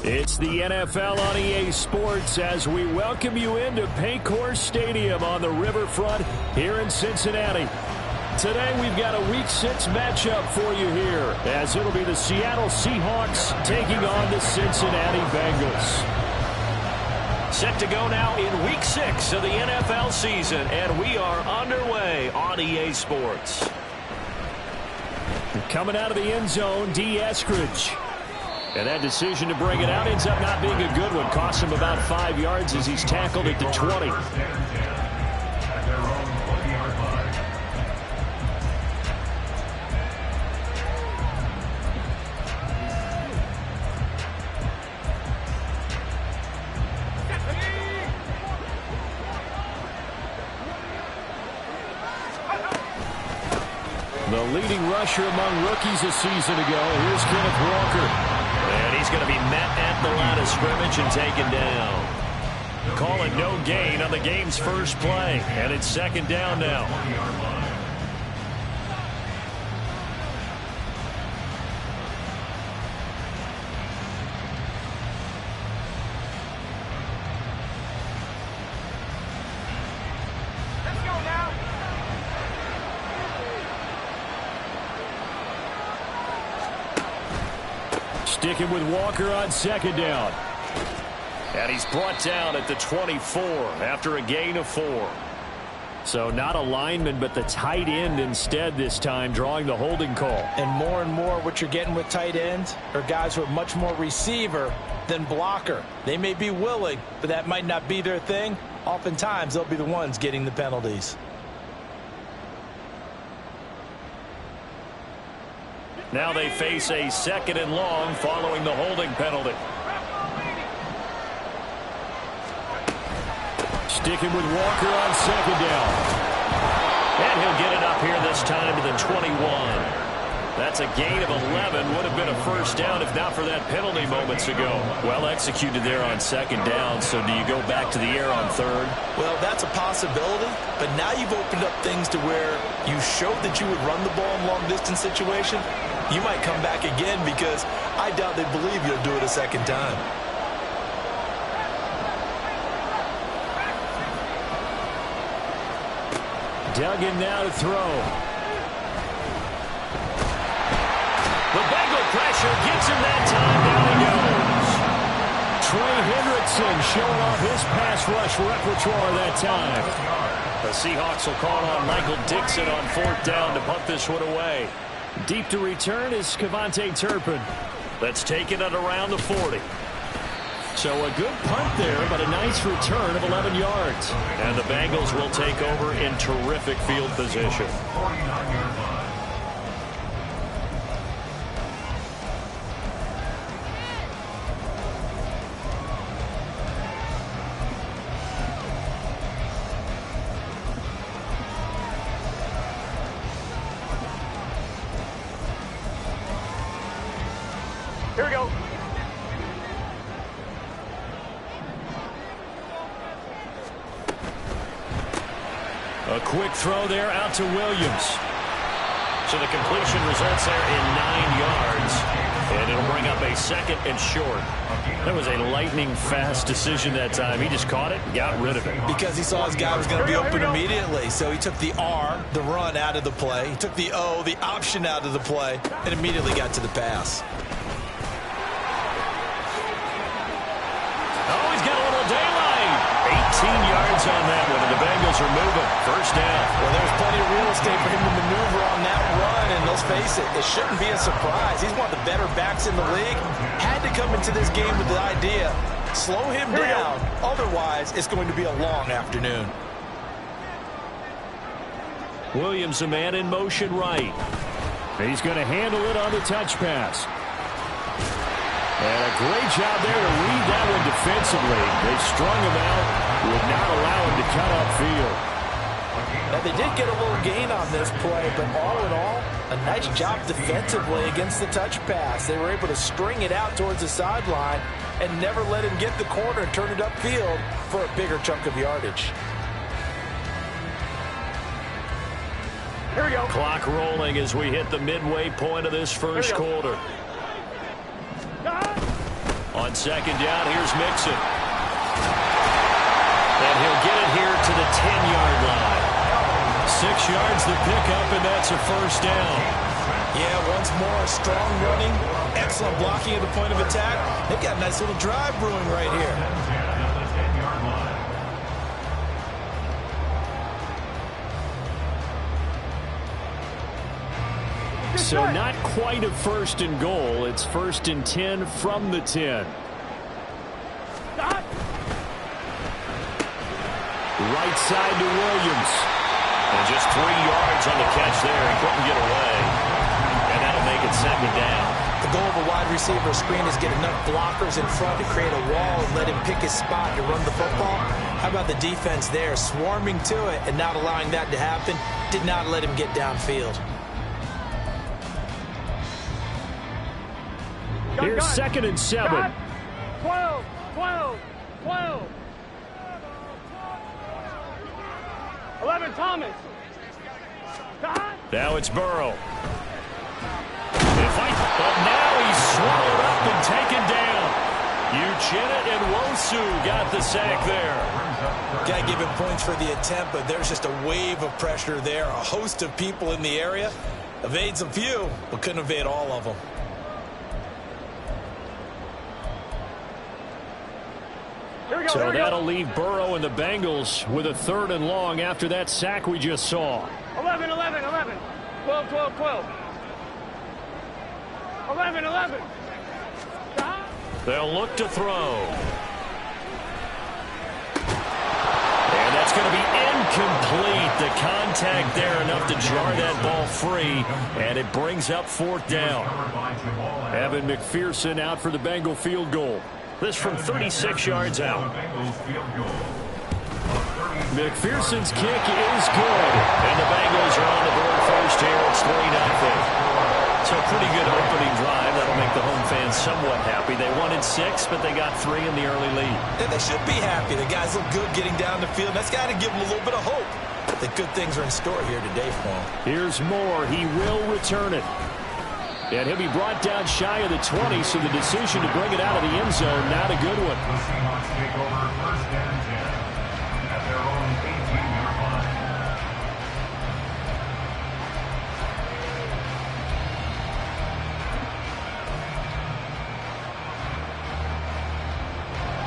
It's the NFL on EA Sports as we welcome you into Paycor Stadium on the riverfront here in Cincinnati. Today we've got a Week 6 matchup for you here as it'll be the Seattle Seahawks taking on the Cincinnati Bengals. Set to go now in Week 6 of the NFL season, and we are underway on EA Sports. Coming out of the end zone, D. Eskridge. And that decision to bring it out ends up not being a good one. Costs him about 5 yards as he's tackled at the 20. The leading rusher among rookies a season ago. Here's Kenneth Walker. And he's going to be met at the line of scrimmage and taken down. Call it no gain on the game's first play. And it's second down now. Sticking with Walker on second down. And he's brought down at the 24 after a gain of 4. So not a lineman, but the tight end instead this time, drawing the holding call. And more what you're getting with tight ends are guys who are much more receiver than blocker. They may be willing, but that might not be their thing. Oftentimes, they'll be the ones getting the penalties. Now they face a second and long following the holding penalty. Sticking with Walker on second down. And he'll get it up here this time to the 21. That's a gain of 11. Would have been a first down if not for that penalty moments ago. Well executed there on second down. So do you go back to the air on third? Well, that's a possibility. But now you've opened up things to where you showed that you would run the ball in long-distance situation. You might come back again because I doubt they believe you'll do it a second time. Duggan now to throw. The Bengal pressure gets him that time. Down he goes. Trey Hendrickson showing off his pass rush repertoire that time. The Seahawks will call on Michael Dixon on fourth down to punt this one away. Deep to return is Cavante Turpin. Let's take it at around the 40. So a good punt there, but a nice return of 11 yards. And the Bengals will take over in terrific field position. Here we go. A quick throw there out to Williams. So the completion results there in 9 yards. And it'll bring up a second and short. That was a lightning-fast decision that time. He just caught it and got rid of it. Because he saw his guy was going to be open immediately. So he took the R, the run, out of the play. He took the O, the option, out of the play, and immediately got to the pass. Oh, he's got a little daylight. 18 yards on that one, and the Bengals are moving. First down. Well, there's plenty of real estate for him to maneuver on that run, and let's face it, it shouldn't be a surprise. He's one of the better backs in the league. Had to come into this game with the idea, slow him down. Otherwise, it's going to be a long afternoon. Williams, a man in motion right. He's going to handle it on the touch pass. And a great job there to read that one defensively. They strung him out, would not allow him to cut upfield. Now, they did get a little gain on this play, but all in all, a nice job defensively against the touch pass. They were able to string it out towards the sideline and never let him get the corner and turn it upfield for a bigger chunk of yardage. Here we go. Clock rolling as we hit the midway point of this first quarter. On second down. Here's Mixon. And he'll get it here to the 10-yard line. 6 yards the pickup, and that's a first down. Yeah, once more, strong running, excellent blocking at the point of attack. They've got a nice little drive brewing right here. So not quite a first and goal. It's first and 10 from the 10. Right side to Williams. And just 3 yards on the catch there. He couldn't get away. And that'll make it second down. The goal of a wide receiver screen is get enough blockers in front to create a wall and let him pick his spot to run the football. How about the defense there, swarming to it and not allowing that to happen? Did not let him get downfield. Here's second and 7. 12, 12, 12. 11, Thomas. Now it's Burrow. But now he's swallowed up and taken down. Uchenna and Nwosu got the sack there. Got to give him points for the attempt, but there's just a wave of pressure there. A host of people in the area. Evades a few, but couldn't evade all of them. So that'll leave Burrow and the Bengals with a 3rd and long after that sack we just saw. 11, 11, 11. 12, 12, 12. 11, 11. They'll look to throw. And that's going to be incomplete. The contact there enough to jar that ball free. And it brings up 4th down. Evan McPherson out for the Bengal field goal. This from 36 yards out. McPherson's kick is good. And the Bengals are on the board first here. It's 3-0. So a pretty good opening drive. That'll make the home fans somewhat happy. They wanted 6, but they got 3 in the early lead. And they should be happy. The guys look good getting down the field. That's got to give them a little bit of hope that good things are in store here today for them. Here's Moore. He will return it. And he'll be brought down shy of the 20, so the decision to bring it out of the end zone, not a good one.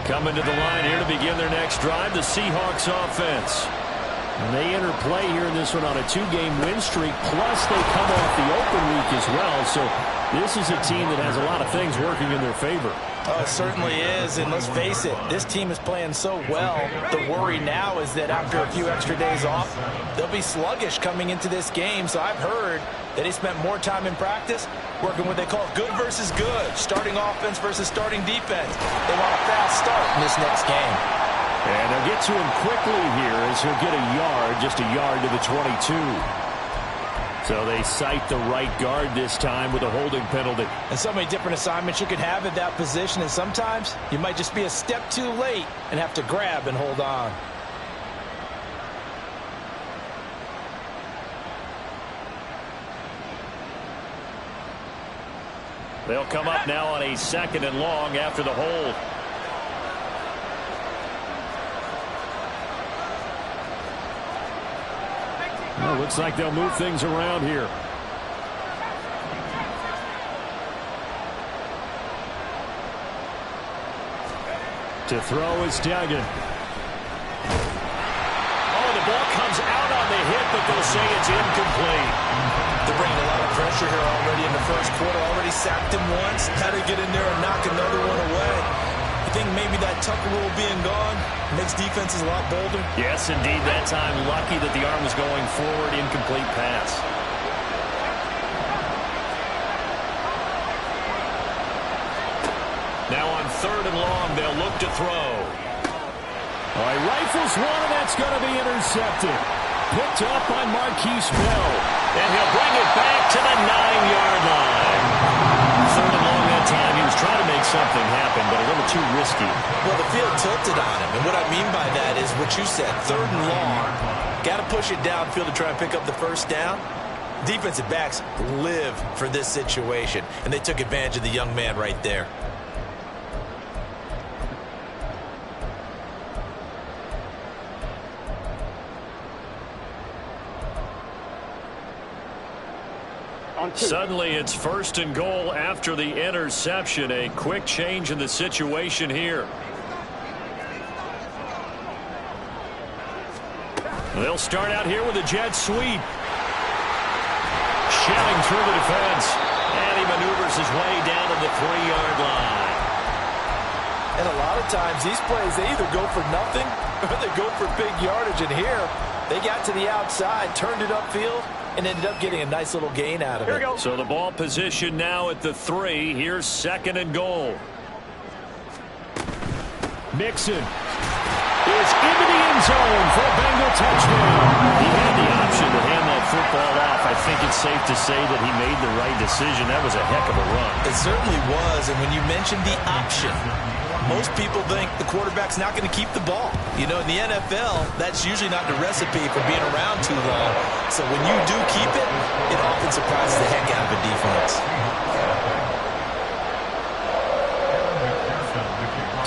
Coming to the line here to begin their next drive, the Seahawks offense. And they enter play here in this one on a 2-game win streak, plus they come off the open week as well. So this is a team that has a lot of things working in their favor. Oh, it certainly is, and let's face it, this team is playing so well. The worry now is that after a few extra days off, they'll be sluggish coming into this game. So I've heard that he spent more time in practice working what they call good versus good, starting offense versus starting defense. They want a fast start in this next game. And they'll get to him quickly here as he'll get a yard, just a yard to the 22. So they cite the right guard this time with a holding penalty. And so many different assignments you could have at that position, and sometimes you might just be a step too late and have to grab and hold on. They'll come up now on a 2nd and long after the hold. Well, looks like they'll move things around here. To throw is Duggan. Oh, the ball comes out on the hit, but they'll say it's incomplete. They're bringing a lot of pressure here already in the first quarter. Already sacked him once. Had to get in there and knock another one away. I think maybe that Tucker rule being gone makes defenses a lot bolder. Yes, indeed. That time, lucky that the arm was going forward. Incomplete pass. Now on 3rd and long, they'll look to throw. All right, rifles one, and that's going to be intercepted. Picked up by Marquise Bell. And he'll bring it back to the 9-yard line. 3rd and long that time. He was trying to make something happen, but a little too risky. Well, the field tilted on him. And what I mean by that is what you said. 3rd and long. Got to push it downfield to try and pick up the first down. Defensive backs live for this situation. And they took advantage of the young man right there. On 2. Suddenly it's 1st and goal after the interception. A quick change in the situation here. They'll start out here with a jet sweep. Shelling through the defense. And he maneuvers his way down to the 3-yard line. And a lot of times these plays, they either go for nothing or they go for big yardage. And here, they got to the outside, turned it upfield, and ended up getting a nice little gain out of it. So the ball position now at the 3. Here's 2nd and goal. Mixon is into the end zone for a Bengal touchdown. He had the option to hand that football off. I think it's safe to say that he made the right decision. That was a heck of a run. It certainly was, and when you mentioned the option, most people think the quarterback's not going to keep the ball. You know, in the NFL, that's usually not the recipe for being around too long. So when you do keep it, it often surprises the heck out of a defense.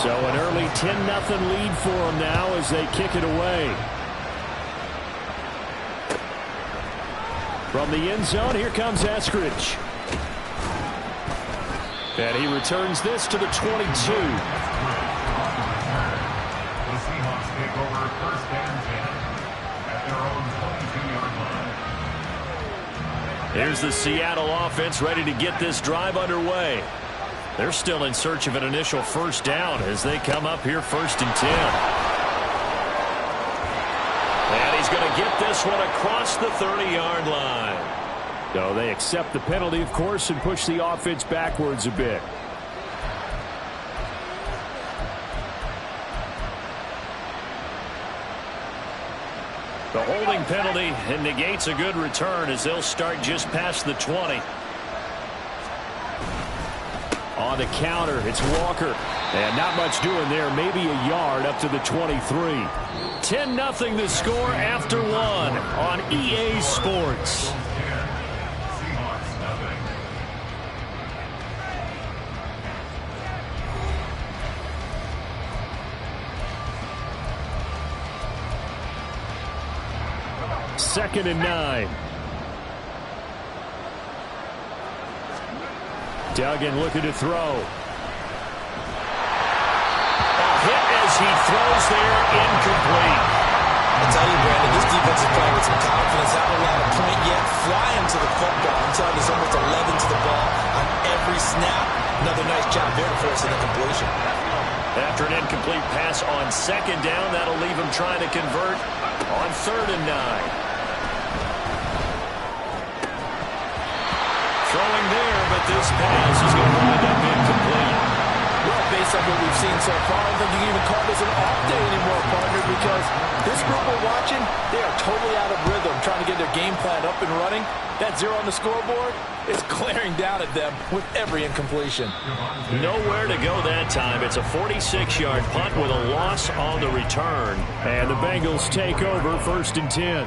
So an early 10-0 lead for them now as they kick it away. From the end zone, here comes Eskridge. And he returns this to the 22. The Seahawks take over 1st and 10 at their own 22-yard line. Here's the Seattle offense ready to get this drive underway. They're still in search of an initial 1st down as they come up here 1st and 10. And he's going to get this one across the 30-yard line. So they accept the penalty, of course, and push the offense backwards a bit. The holding penalty negates a good return as they'll start just past the 20. On the counter, it's Walker. And not much doing there. Maybe a yard up to the 23. 10-0 the score after 1 on EA Sports. Second and 9. Duggan looking to throw. A hit as he throws there, incomplete. I tell you, Brandon, this defense is playing with some confidence. Haven't allowed a point yet. Flying to the football. I'm telling you, there's almost 11 to the ball on every snap. Another nice job there for us in the completion. After an incomplete pass on 2nd down, that'll leave him trying to convert on 3rd and 9. Throwing there, but this pass is going to wind up incomplete. Well, based on what we've seen so far, I don't think you can even call this an off day anymore, partner, because this group we're watching, they are totally out of rhythm, trying to get their game plan up and running. That 0 on the scoreboard is glaring down at them with every incompletion. Nowhere to go that time. It's a 46-yard punt with a loss on the return. And the Bengals take over 1st and 10.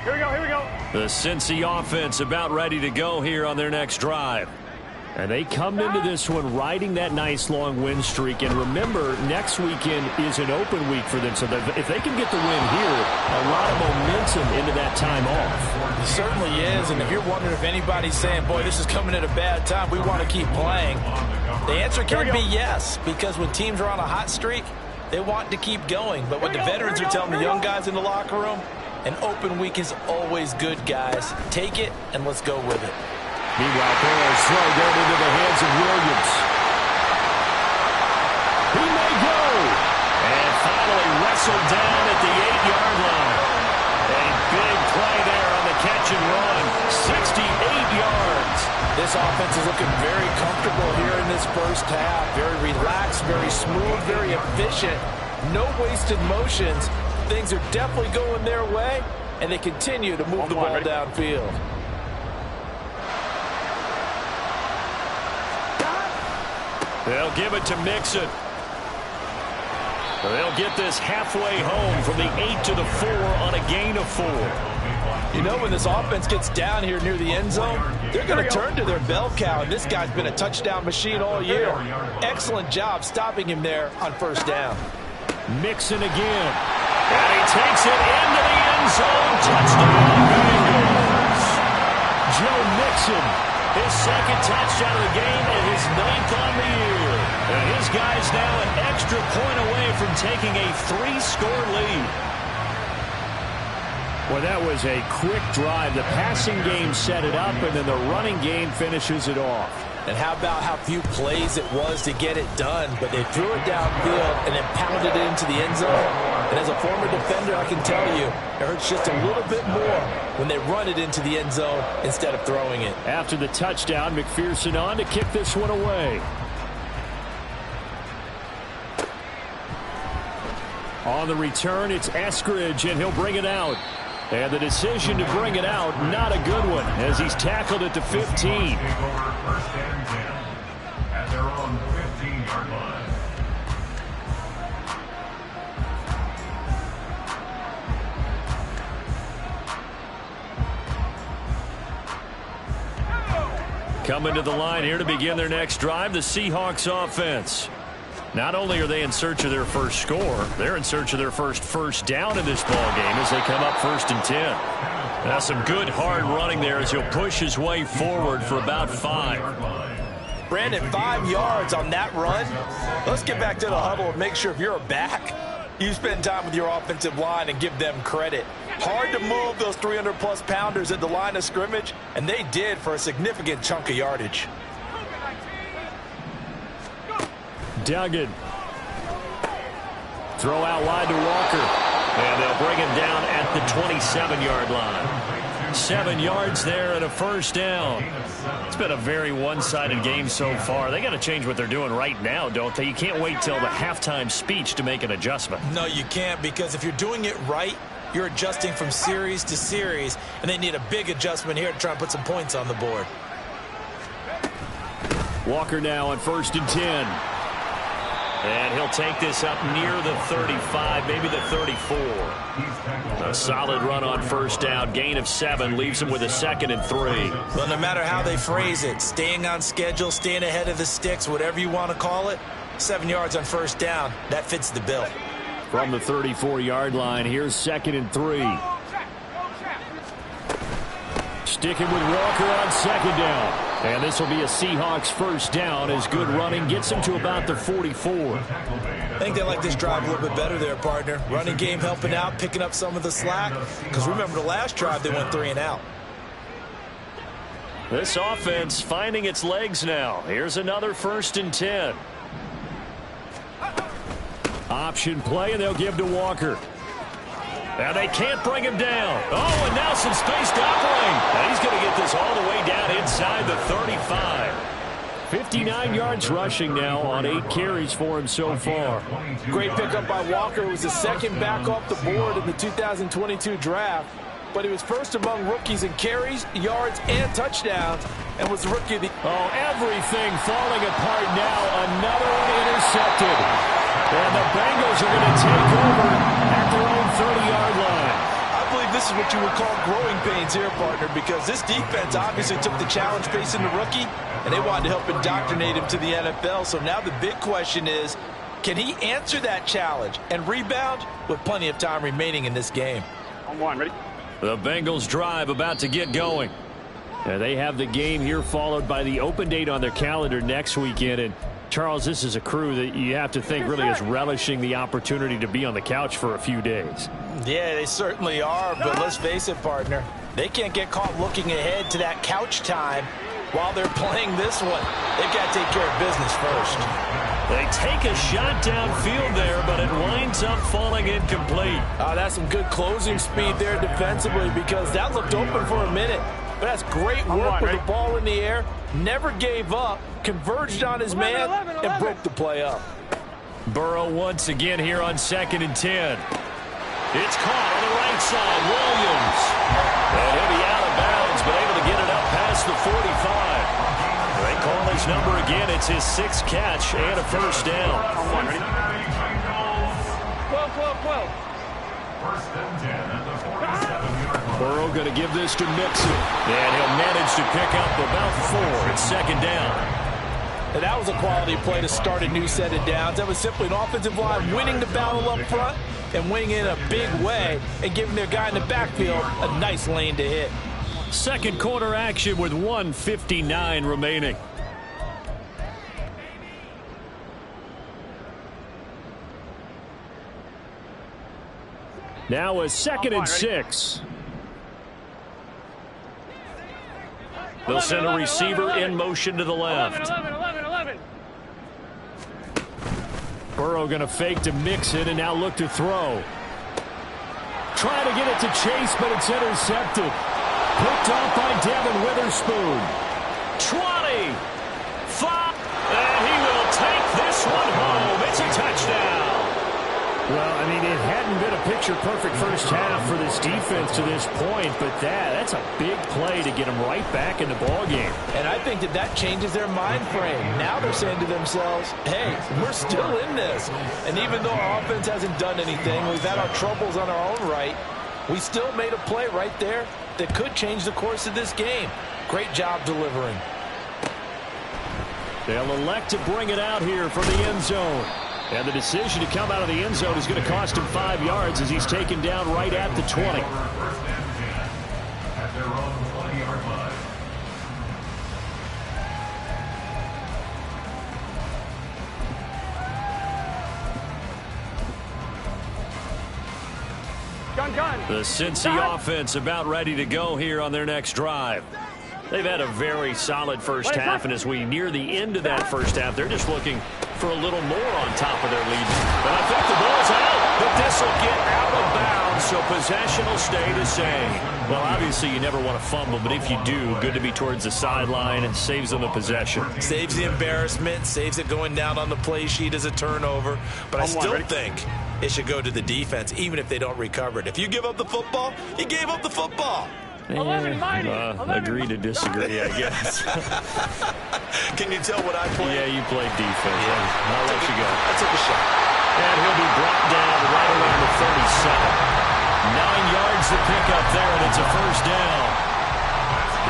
Here we go. The Cincy offense about ready to go here on their next drive. And they come into this one riding that nice long win streak. And remember, next weekend is an open week for them. So if they can get the win here, a lot of momentum into that time off. It certainly is. And if you're wondering if anybody's saying, boy, this is coming at a bad time, we want to keep playing, the answer can be yes. Because when teams are on a hot streak, they want to keep going. But what the veterans are telling the young guys in the locker room, an open week is always good, guys. Take it, and let's go with it. Meanwhile, Burrow's throw going into the hands of Williams. He may go. And finally wrestled down at the 8-yard line. A big play there on the catch and run. 68 yards. This offense is looking very comfortable here in this first half. Very relaxed, very smooth, very efficient. No wasted motions. Things are definitely going their way, and they continue to move the ball downfield. They'll give it to Mixon. They'll get this halfway home from the 8 to the 4 on a gain of 4. You know, when this offense gets down here near the end zone, they're going to turn to their bell cow, and this guy's been a touchdown machine all year. Excellent job stopping him there on first down. Mixon again. And he takes it into the end zone. Touchdown, Bengals. Joe Mixon, his second touchdown of the game and his 9th on the year. And his guy's now an extra point away from taking a 3-score lead. Well, that was a quick drive. The passing game set it up, and then the running game finishes it off. And how about how few plays it was to get it done, but they threw it downfield and then pounded it into the end zone. And as a former defender, I can tell you, it hurts just a little bit more when they run it into the end zone instead of throwing it. After the touchdown, McPherson on to kick this one away. On the return, it's Eskridge, and he'll bring it out. And the decision to bring it out, not a good one, as he's tackled at the 15. Take over first and 10 at their own 15-yard line. Coming to the line here to begin their next drive, the Seahawks offense. Not only are they in search of their first score, they're in search of their first down in this ball game as they come up 1st and 10. Now some good hard running there as he'll push his way forward for about 5. Brandon, 5 yards on that run. Let's get back to the huddle and make sure if you're a back, you spend time with your offensive line and give them credit. Hard to move those 300-plus pounders at the line of scrimmage, and they did for a significant chunk of yardage. Duggan. Throw out wide to Walker. And they'll bring him down at the 27-yard line. 7 yards there and a first down. It's been a very one-sided game so far. They got to change what they're doing right now, don't they? You can't wait till the halftime speech to make an adjustment. No, you can't, because if you're doing it right, you're adjusting from series to series, and they need a big adjustment here to try and put some points on the board. Walker now on 1st and 10. And he'll take this up near the 35, maybe the 34. A solid run on first down. Gain of 7 leaves him with a 2nd and 3. Well, no matter how they phrase it, staying on schedule, staying ahead of the sticks, whatever you want to call it, 7 yards on first down, that fits the bill. From the 34-yard line, here's 2nd and 3. Sticking with Walker on 2nd down. And this will be a Seahawks first down as good running gets them to about the 44. I think they like this drive a little bit better there, partner. Running game helping out, picking up some of the slack. Because remember the last drive, they went 3 and out. This offense finding its legs now. Here's another 1st and 10. Option play, and they'll give to Walker. Now they can't bring him down. Oh, and now some space to operate. And he's going to get this all the way down inside the 35. 59 yards rushing now on 8 carries for him so far. Great pickup by Walker. It was the second back off the board in the 2022 draft. But he was first among rookies in carries, yards, and touchdowns, and was the rookie of the... Oh, everything falling apart now. Another one intercepted. And the Bengals are going to take over at their own 30-yard line. I believe this is what you would call growing pains here, partner, because this defense obviously took the challenge facing the rookie, and they wanted to help indoctrinate him to the NFL. So now the big question is, can he answer that challenge and rebound with plenty of time remaining in this game? On 1, ready? The Bengals drive about to get going. And they have the game here followed by the open date on their calendar next weekend. And Charles, this is a crew that you have to think really is relishing the opportunity to be on the couch for a few days. Yeah, they certainly are, but let's face it, partner. They can't get caught looking ahead to that couch time while they're playing this one. They've got to take care of business first. They take a shot downfield there, but it winds up falling incomplete. That's some good closing speed there defensively, because that looked open for a minute. But that's great work with the ball in the air. Never gave up, converged on his man, and broke the play up. Burrow once again here on 2nd and 10. It's caught on the right side. Williams. And he'll be out of bounds, but able to get it up past the 45. They call his number again. It's his 6th catch and a first down. On 1, ready? 12. First and 10 at the 47-yard line. Burrow going to give this to Mixon. And he'll manage to pick up about 4. It's second down. And that was a quality play to start a new set of downs. That was simply an offensive line winning the battle up front and winning in a big way and giving their guy in the backfield a nice lane to hit. Second quarter action with 1:59 remaining. Now a 2nd and 6. They'll send a receiver in motion to the left. 11. Burrow going to fake to Mixon and now look to throw. Trying to get it to Chase, but it's intercepted. Picked off by Devin Witherspoon. 20. 5. And he will take this one home. It's a touchdown. Well, I mean, it hadn't been a picture-perfect first half for this defense to this point, but that's a big play to get them right back in the ballgame. And I think that changes their mind frame. Now they're saying to themselves, hey, we're still in this. And even though our offense hasn't done anything, we've had our troubles on our own right, we still made a play right there that could change the course of this game. Great job delivering. They'll elect to bring it out here from the end zone. And the decision to come out of the end zone is going to cost him 5 yards as he's taken down right at the 20. At their own 20-yard line. Gun. The Cincy offense about ready to go here on their next drive. They've had a very solid first half, and as we near the end of that first half, they're just looking for a little more on top of their lead. But I think the ball's out, but this will get out of bounds, so possession will stay the same. Well, obviously you never want to fumble, but if you do, good to be towards the sideline and saves them the possession. Saves the embarrassment, saves it going down on the play sheet as a turnover. But I still think it should go to the defense, even if they don't recover it. If you give up the football, you gave up the football. Agree to disagree, I guess. Can you tell what I played? Yeah, you played defense. Yeah. I'll let you go. I took a shot. And he'll be brought down right around the 37. 9 yards to pick up there, and it's a first down.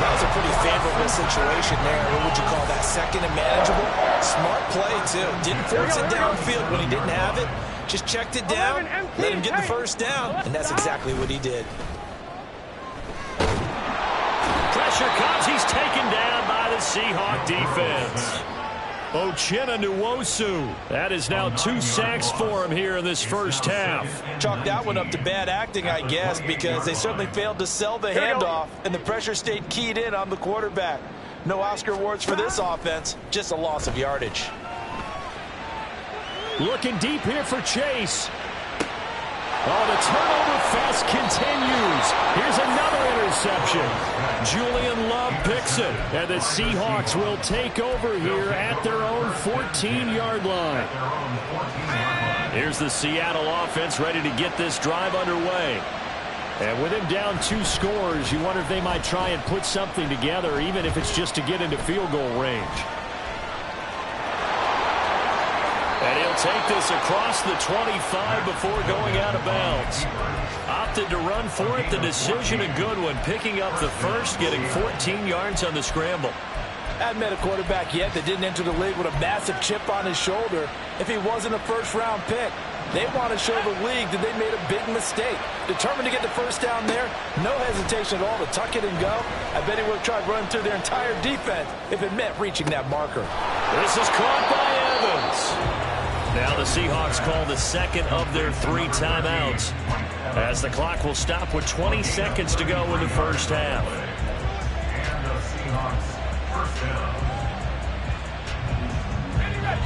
That was a pretty favorable situation there. What would you call that? Second and manageable? Smart play, too. Didn't force it downfield when he didn't have it. Just checked it down, let him get the first down, and that's exactly what he did. Pressure comes. He's taken down by the Seahawk defense. Uchenna Nwosu. That is now 2 sacks for him here in this first half. Chalk that one up to bad acting, I guess, because they certainly failed to sell the handoff, and the pressure stayed keyed in on the quarterback. No Oscar awards for this offense, just a loss of yardage. Looking deep here for Chase. Oh, the turnover fest continues. Here's another interception. Julian Love picks it, and the Seahawks will take over here at their own 14-yard line. Here's the Seattle offense ready to get this drive underway. And with him down 2 scores, you wonder if they might try and put something together, even if it's just to get into field goal range. And he'll take this across the 25 before going out of bounds. Opted to run for it. The decision a good one. Picking up the first, getting 14 yards on the scramble. Hadn't met a quarterback yet that didn't enter the league with a massive chip on his shoulder if he wasn't a first-round pick. They want to show the league that they made a big mistake. Determined to get the first down there. No hesitation at all to tuck it and go. I bet he would have tried running through their entire defense if it meant reaching that marker. This is caught by Evans. Now the Seahawks call the second of their 3 timeouts, as the clock will stop with 20 seconds to go in the first half.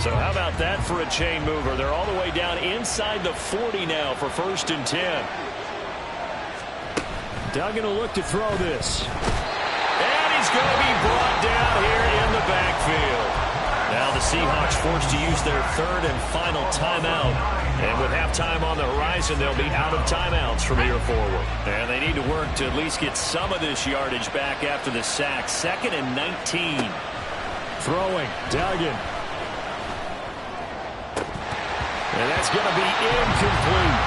So how about that for a chain mover? They're all the way down inside the 40 now for 1st and 10. Duggan will look to throw this. And he's going to be brought down here in the backfield. Now the Seahawks forced to use their 3rd and final timeout. And with halftime on the horizon, they'll be out of timeouts from here forward. And they need to work to at least get some of this yardage back after the sack. 2nd and 19. Throwing. Duggan. And that's going to be incomplete.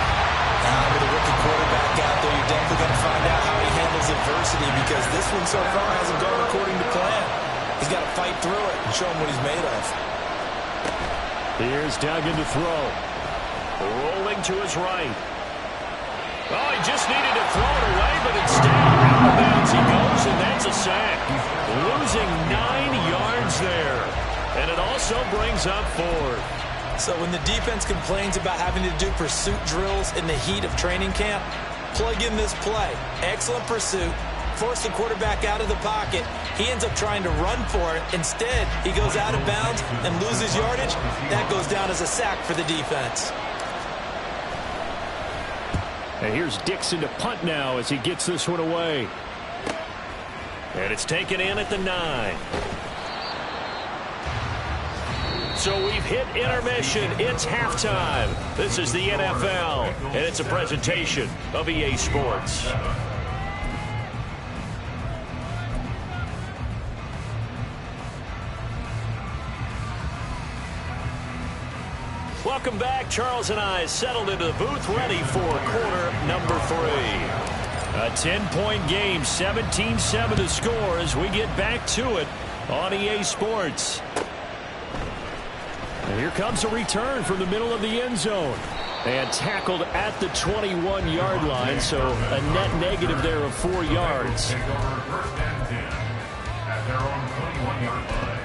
With a rookie quarterback out there, you're definitely going to find out how he handles adversity because this one so far hasn't gone according to plan. He's got to fight through it and show him what he's made of. Here's Duggan to throw. Rolling to his right. Oh, he just needed to throw it away, but instead, out of bounds he goes, and that's a sack. Losing 9 yards there. And it also brings up 4. So when the defense complains about having to do pursuit drills in the heat of training camp, plug in this play. Excellent pursuit. Force the quarterback out of the pocket. He ends up trying to run for it. Instead, he goes out of bounds and loses yardage. That goes down as a sack for the defense. And here's Dixon to punt now as he gets this one away. And it's taken in at the 9. So we've hit intermission. It's halftime. This is the NFL, and it's a presentation of EA Sports. Welcome back. Charles and I settled into the booth, ready for quarter number 3. A 10-point game, 17-7 to score as we get back to it on EA Sports. And here comes a return from the middle of the end zone. And tackled at the 21-yard line, so a net negative there of 4 yards. Take over first and 10 at their own 21-yard line.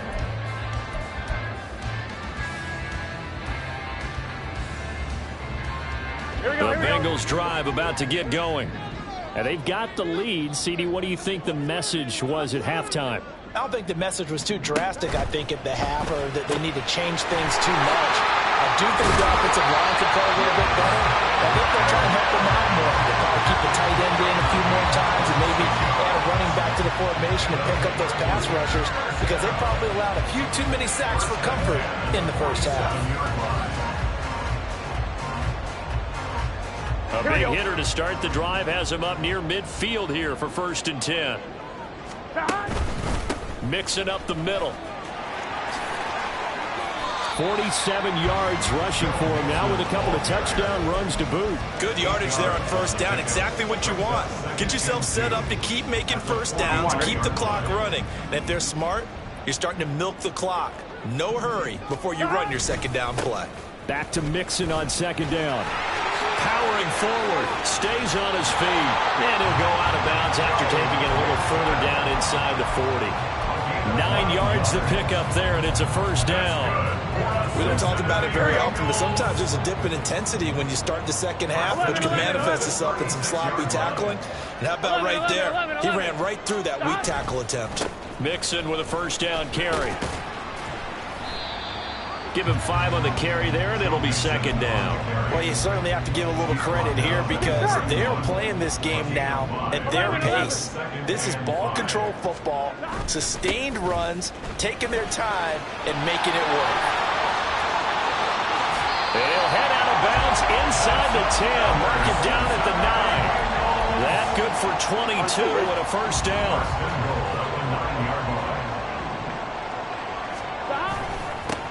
The Bengals drive about to get going. And they've got the lead. CD, what do you think the message was at halftime? I don't think the message was too drastic, I think, at the half, or that they need to change things too much. I do think the offensive line could play a little bit better. I think they'll try and help them out more. They'll probably keep the tight end in a few more times and maybe add a running back to the formation and pick up those pass rushers because they probably allowed a few too many sacks for comfort in the first half. A big hitter to start the drive has him up near midfield here for 1st and 10. Mixing up the middle. 47 yards rushing for him now with a couple of touchdown runs to boot. Good yardage there on first down. Exactly what you want. Get yourself set up to keep making first downs, keep the clock running. And if they're smart, you're starting to milk the clock. No hurry before you run your second down play. Back to Mixon on 2nd down. Powering forward, stays on his feet, and he'll go out of bounds after taking it a little further down inside the 40. 9 yards to pick up there, and it's a first down. We don't talk about it very often, but sometimes there's a dip in intensity when you start the second half, which can manifest itself in some sloppy tackling. And how about right there? He ran right through that weak tackle attempt. Mixon with a first down carry. Give him 5 on the carry there, and it'll be 2nd down. Well, you certainly have to give a little credit here because they're playing this game now at their pace. This is ball control football, sustained runs, taking their time, and making it work. They'll head out of bounds inside the 10, mark it down at the 9. That good for 22 and a first down.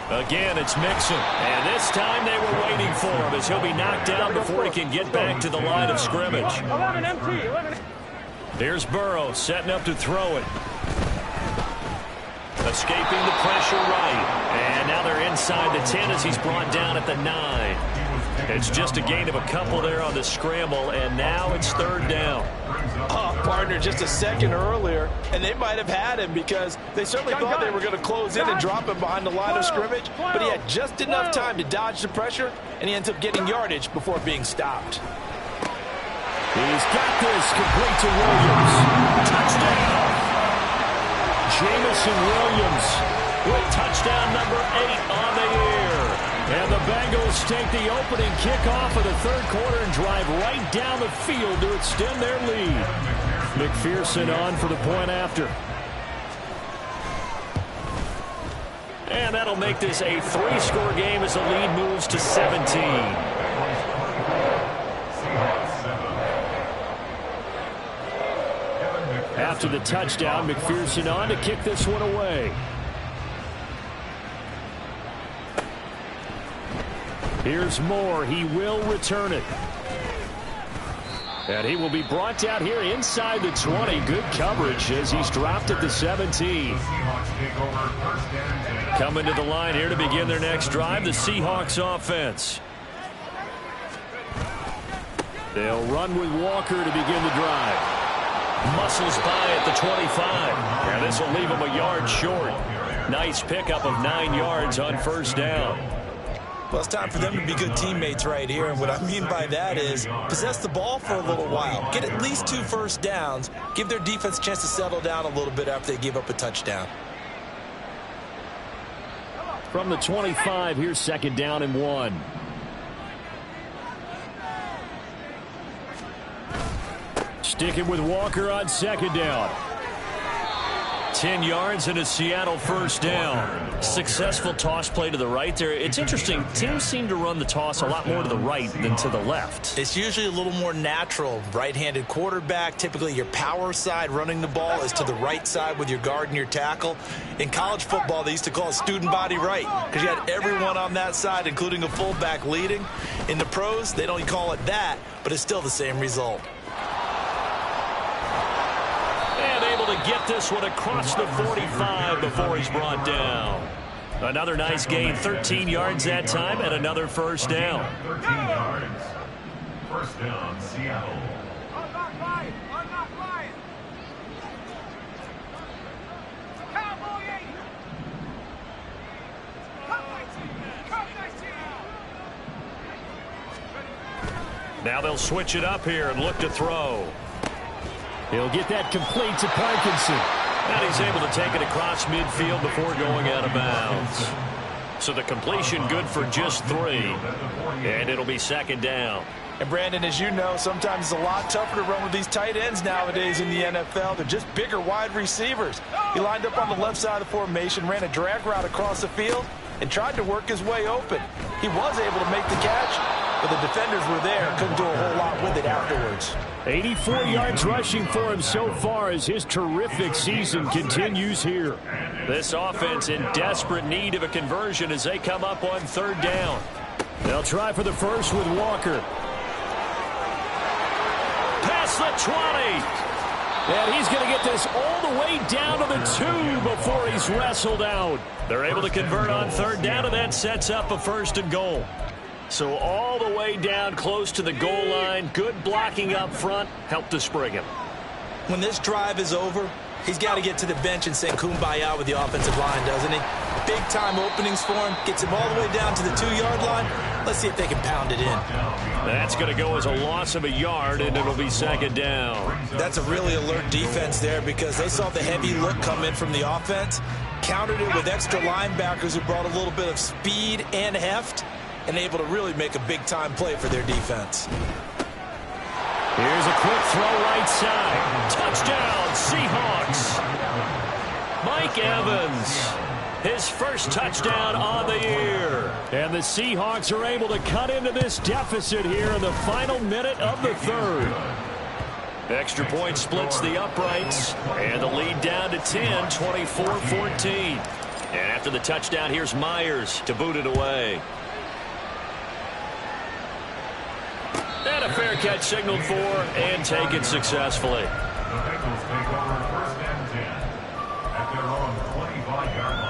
Again, it's Mixon, and this time they were waiting for him as he'll be knocked down before he can get back to the line of scrimmage. 11 empty, 11. Here's Burrow setting up to throw it. Escaping the pressure right, and now they're inside the 10 as he's brought down at the 9. It's just a gain of a couple there on the scramble, and now it's 3rd down. Partner, just a second earlier, and they might have had him because they certainly thought they were going to close in and drop him behind the line of scrimmage, but he had just enough time to dodge the pressure, and he ends up getting yardage before being stopped. He's got this, complete to Williams. Touchdown! Jamison Williams with touchdown number 8 on the year. And the Bengals take the opening kickoff of the 3rd quarter and drive right down the field to extend their lead. McPherson on for the point after. And that'll make this a 3-score game as the lead moves to 17. After the touchdown, McPherson on to kick this one away. Here's Moore. He will return it. And he will be brought down here inside the 20. Good coverage as he's dropped at the 17. Coming to the line here to begin their next drive, the Seahawks offense. They'll run with Walker to begin the drive. Muscles by at the 25. And this will leave him a yard short. Nice pickup of 9 yards on first down. Well, it's time for them to be good teammates right here. And what I mean by that is possess the ball for a little while. Get at least 2 first downs. Give their defense a chance to settle down a little bit after they give up a touchdown. From the 25, here's second down and 1. Sticking with Walker on second down. 10 yards and a Seattle first down. Successful toss play to the right there. It's interesting. Teams seem to run the toss a lot more to the right than to the left. It's usually a little more natural. Right-handed quarterback, typically your power side running the ball is to the right side with your guard and your tackle. In college football, they used to call it student body right because you had everyone on that side, including a fullback leading. In the pros, they don't call it that, but it's still the same result. To get this one across the 45 before he's brought down. Another nice gain, 13 yards that time, and another first down. 13 yards. First down, Seattle. Now they'll switch it up here and look to throw. He'll get that complete to Parkinson. And he's able to take it across midfield before going out of bounds. So the completion good for just 3. And it'll be second down. And Brandon, as you know, sometimes it's a lot tougher to run with these tight ends nowadays in the NFL. They're just bigger wide receivers. He lined up on the left side of the formation, ran a drag route across the field, and tried to work his way open. He was able to make the catch, but the defenders were there. Couldn't do a whole lot with it afterwards. 84 yards rushing for him so far as his terrific season continues here. This offense in desperate need of a conversion as they come up on third down. They'll try for the first with Walker. Past the 20. And he's going to get this all the way down to the 2 before he's wrestled out. They're able to convert on third down, and that sets up a first and goal. So all the way down close to the goal line. Good blocking up front. Helped to spring him. When this drive is over, he's got to get to the bench and say kumbaya with the offensive line, doesn't he? Big-time openings for him. Gets him all the way down to the 2-yard line. Let's see if they can pound it in. That's going to go as a loss of a yard, and it'll be second down. That's a really alert defense there because they saw the heavy look come in from the offense, countered it with extra linebackers who brought a little bit of speed and heft, and able to really make a big-time play for their defense. Here's a quick throw right side. Touchdown, Seahawks. Mike Evans, his first touchdown on the year. And the Seahawks are able to cut into this deficit here in the final minute of the third. Extra point splits the uprights, and the lead down to 10, 24-14. And after the touchdown, here's Myers to boot it away. And a fair catch signaled for and taken successfully. The Bengals take over first and 10 at their own 25-yard line.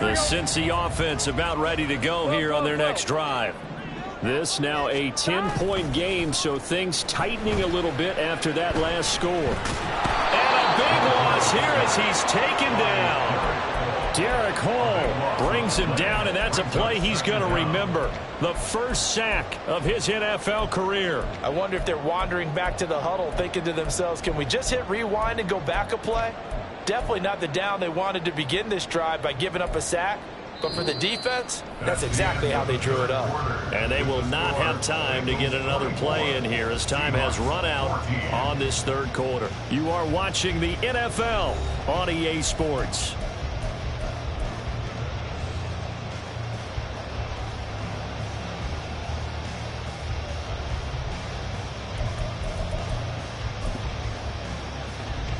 The Cincy offense about ready to go here on their next drive. This now a 10-point game, so things tightening a little bit after that last score. And a big loss here as he's taken down. Derek Hall brings him down, and that's a play he's going to remember. The first sack of his NFL career. I wonder if they're wandering back to the huddle thinking to themselves, can we just hit rewind and go back a play? Definitely not the down they wanted to begin this drive by giving up a sack. But for the defense, that's exactly how they drew it up. And they will not have time to get another play in here as time has run out on this third quarter. You are watching the NFL on EA Sports.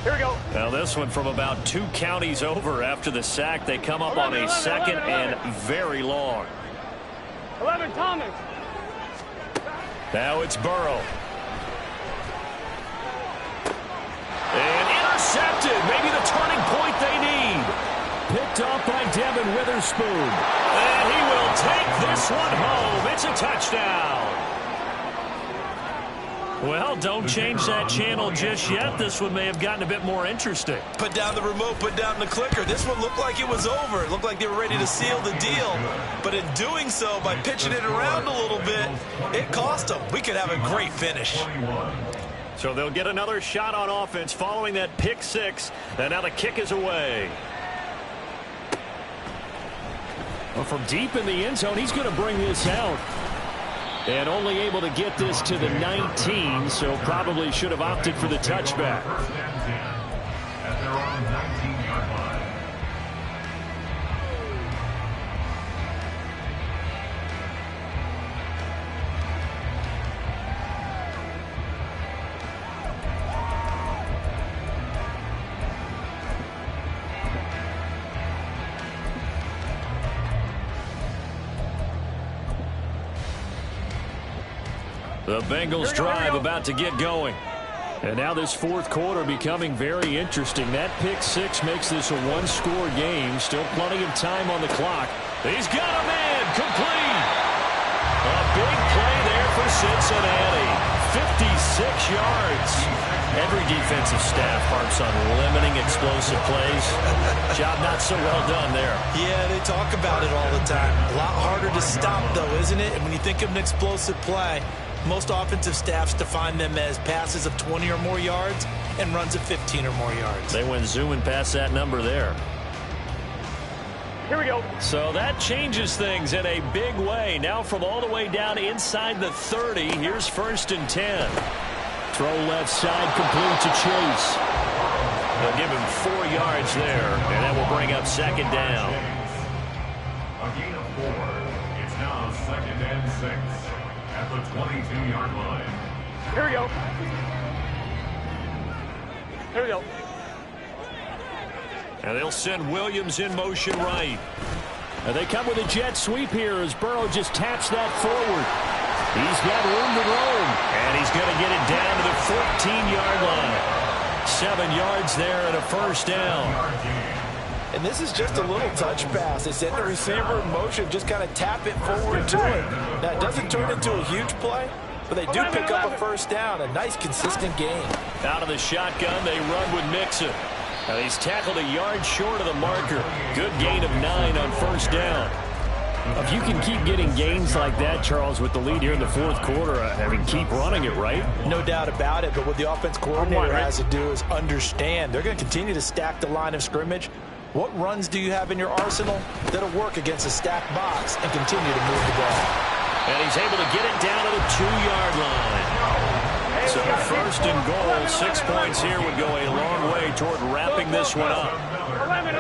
Here we go. Now this one from about 2 counties over after the sack. They come up on a 2nd and very long. 11, Thomas. Now it's Burrow. And intercepted. Maybe the turning point they need. Picked off by Devin Witherspoon. And he will take this one home. It's a touchdown. Well, don't change that channel just yet. This one may have gotten a bit more interesting. Put down the remote, put down the clicker. This one looked like it was over. It looked like they were ready to seal the deal. But in doing so, by pitching it around a little bit, it cost them. We could have a great finish. So they'll get another shot on offense following that pick 6. And now the kick is away. Well, from deep in the end zone, he's going to bring this out. And only able to get this to the 19, so probably should have opted for the touchback. First and 10 at their own 19-yard line. The Bengals drive about to get going. And now this fourth quarter becoming very interesting. That pick 6 makes this a one-score game. Still plenty of time on the clock. He's got a man complete. A big play there for Cincinnati. 56 yards. Every defensive staff harps on limiting explosive plays. Job not so well done there. Yeah, they talk about it all the time. A lot harder to stop, though, isn't it? And when you think of an explosive play, most offensive staffs define them as passes of 20 or more yards and runs of 15 or more yards. They went zooming past that number there. Here we go. So that changes things in a big way. Now from all the way down inside the 30, here's 1st and 10. Throw left side, complete to Chase. They'll give him 4 yards there, and that will bring up 2nd down. A gain of 4. It's now 2nd and 6 at the 22-yard line. Here we go. Here we go. And they'll send Williams in motion right. And they come with a jet sweep here as Burrow just taps that forward. He's got room to roam, and he's going to get it down to the 14-yard line. 7 yards there and a 1st down. And this is just a little touch pass. They send the receiver in motion, just kind of tap it forward to it. Now, it doesn't turn into a huge play, but they do pick up a 1st down. A nice, consistent gain. Out of the shotgun, they run with Mixon. And he's tackled a yard short of the marker. Good gain of 9 on 1st down. If you can keep getting gains like that, Charles, with the lead here in the fourth quarter, I mean, keep running it, right? No doubt about it, but what the offense coordinator has to do is understand. They're going to continue to stack the line of scrimmage. What runs do you have in your arsenal that'll work against a stacked box and continue to move the ball? And he's able to get it down to the 2-yard line. So 1st and goal, 6 points here would go a long way toward wrapping this one up. 11.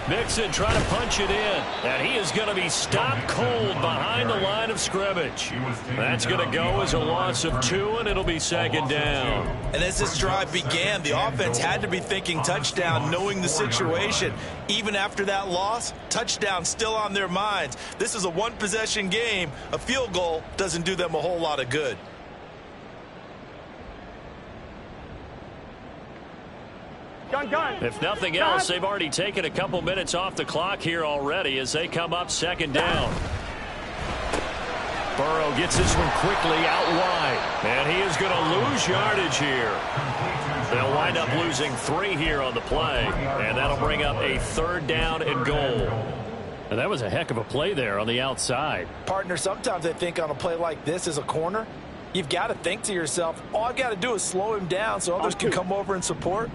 Mixon trying to punch it in, and he is going to be stopped cold behind the line of scrimmage. That's going to go as a loss of 2, and it'll be 2nd down. And as this drive began, the offense had to be thinking touchdown, knowing the situation. Even after that loss, touchdown still on their minds. This is a one-possession game. A field goal doesn't do them a whole lot of good. Gun. If nothing else, they've already taken a couple minutes off the clock here already as they come up 2nd down. Burrow gets this one quickly out wide, and he is going to lose yardage here. They'll wind up losing 3 here on the play, and that'll bring up a 3rd down and goal. And that was a heck of a play there on the outside. Partner, sometimes I think on a play like this as a corner, you've got to think to yourself, all I've got to do is slow him down so others can come over and support.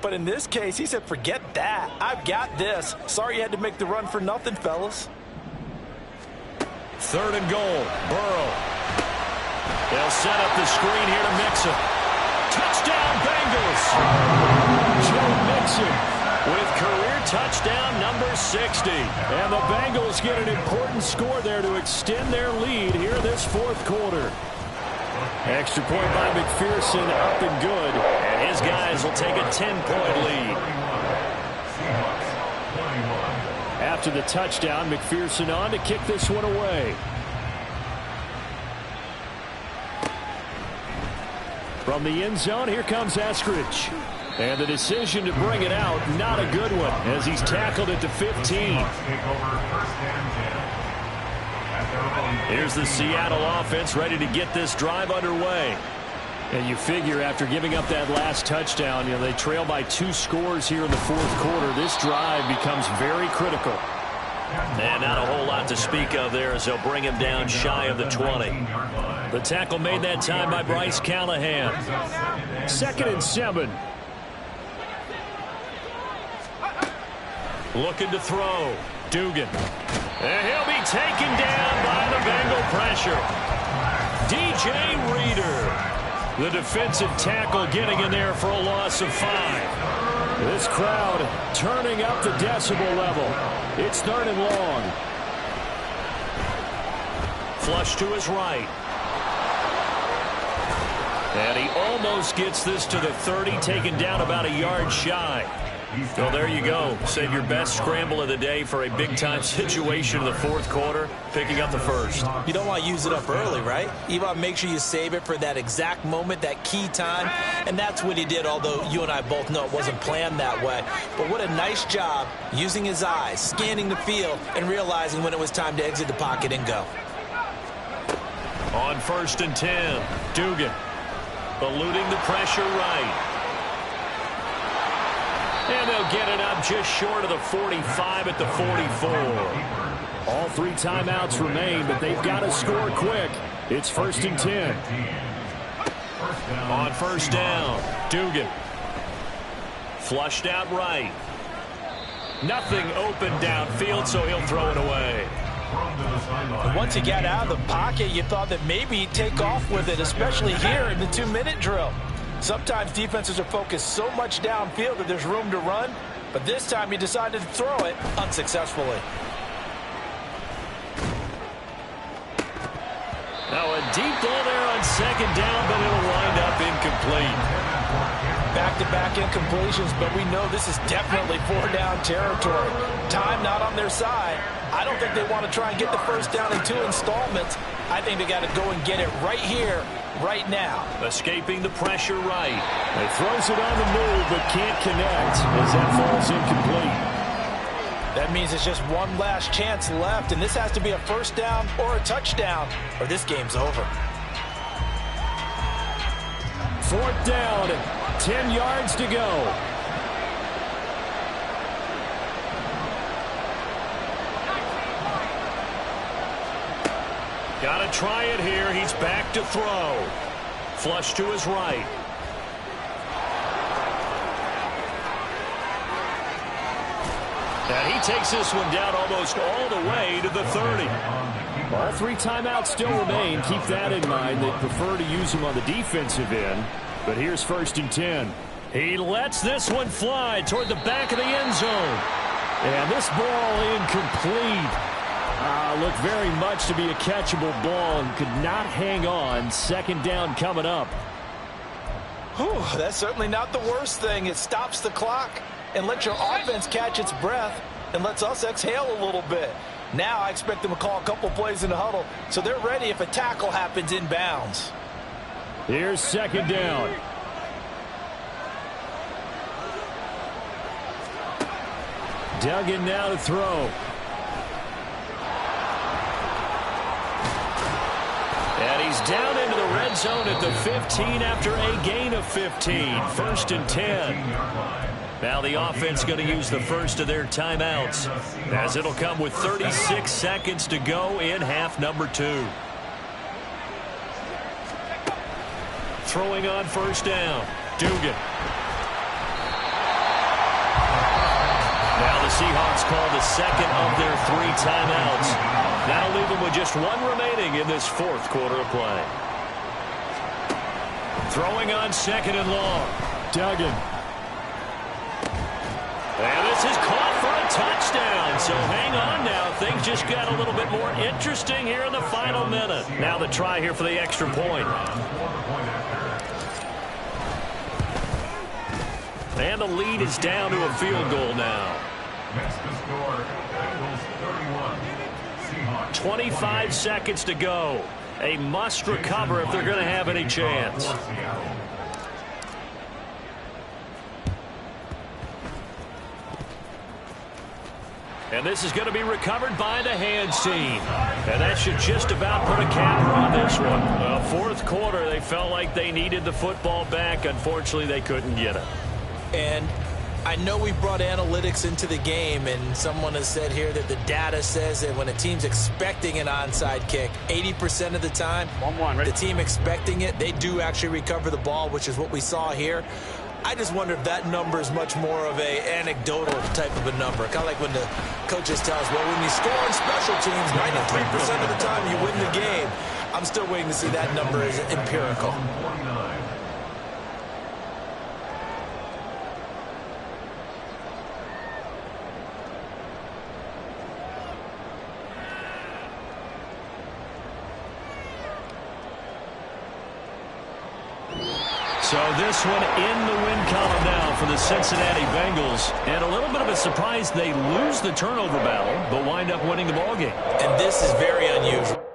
But in this case, he said, forget that. I've got this. Sorry you had to make the run for nothing, fellas. 3rd and goal. Burrow. They'll set up the screen here to Mixon. Touchdown, Bengals. Joe Mixon with career touchdown number 60. And the Bengals get an important score there to extend their lead here this fourth quarter. Extra point by McPherson, up and good. And his guys will take a 10-point lead. After the touchdown, McPherson on to kick this one away. From the end zone, here comes Eskridge. And the decision to bring it out, not a good one, as he's tackled at the 15. Here's the Seattle offense ready to get this drive underway. And you figure after giving up that last touchdown, they trail by 2 scores here in the fourth quarter. This drive becomes very critical. And not a whole lot to speak of there as they'll bring him down shy of the 20. The tackle made that time by Bryce Callahan. 2nd and 7. Looking to throw. Dugan. And he'll be taken down by the Bengal pressure. DJ Reader. The defensive tackle getting in there for a loss of 5. This crowd turning up the decibel level. It's 3rd and long. Flush to his right. And he almost gets this to the 30, taken down about a yard shy. Well, there you go. Save your best scramble of the day for a big-time situation in the fourth quarter, picking up the first. You don't want to use it up early, right? You want to make sure you save it for that exact moment, that key time, and that's what he did, although you and I both know it wasn't planned that way. But what a nice job using his eyes, scanning the field, and realizing when it was time to exit the pocket and go. On 1st and 10, Dugan eluding the pressure right. And they'll get it up just short of the 45 at the 44. All 3 timeouts remain, but they've got to score quick. It's 1st and 10. On 1st down, Dugan. Flushed out right. Nothing open downfield, so he'll throw it away. Once he got out of the pocket, you thought that maybe he'd take off with it, especially here in the 2-minute drill. Sometimes defenses are focused so much downfield that there's room to run, but this time he decided to throw it unsuccessfully. Now a deep ball there on 2nd down, but it'll wind up incomplete. Back-to-back incompletions, but we know this is definitely 4-down territory. Time not on their side. I don't think they want to try and get the first down in 2 installments. I think they got to go and get it right here, right now. Escaping the pressure right. He throws it on the move, but can't connect as that falls incomplete. That means it's just one last chance left, and this has to be a first down or a touchdown, or this game's over. 4th down, 10 yards to go. Got to try it here. He's back to throw. Flush to his right. And he takes this one down almost all the way to the 30. All 3 timeouts still remain. Keep that in mind. They prefer to use them on the defensive end. But here's 1st and 10. He lets this one fly toward the back of the end zone. And this ball incomplete. Looked very much to be a catchable ball and could not hang on. 2nd down coming up. Whew, that's certainly not the worst thing. It stops the clock and lets your offense catch its breath and lets us exhale a little bit. Now I expect them to call a couple plays in the huddle so they're ready if a tackle happens inbounds. Here's 2nd down. Duggan now to throw. And he's down into the red zone at the 15 after a gain of 15. 1st and 10. Now the offense going to use the first of their timeouts, as it'll come with 36 seconds to go in half number 2. Throwing on 1st down, Dugan. Now the Seahawks call the 2nd of their 3 timeouts. That'll leave them with just 1 remaining in this 4th quarter of play. Throwing on 2nd and long, Duggan. And this is caught for a touchdown. So hang on now. Things just got a little bit more interesting here in the final minute. Now the try here for the extra point. And the lead is down to a field goal now. Next to score, Bengals 31. Seahawks 25 seconds to go. A must recover if they're going to have any chance. And this is going to be recovered by the hands team. And that should just about put a capper on this one. Fourth quarter, they felt like they needed the football back. Unfortunately, they couldn't get it. And I know we brought analytics into the game, and someone has said here that the data says that when a team's expecting an onside kick, 80% of the time, the team expecting it, they do actually recover the ball, which is what we saw here. I just wonder if that number is much more of a anecdotal type of a number. Kind of like when the coaches tell us, well, when you score on special teams, 93% of the time you win the game. I'm still waiting to see that number as empirical. So this one in the win column now for the Cincinnati Bengals. And a little bit of a surprise, they lose the turnover battle, but wind up winning the ballgame. And this is very unusual.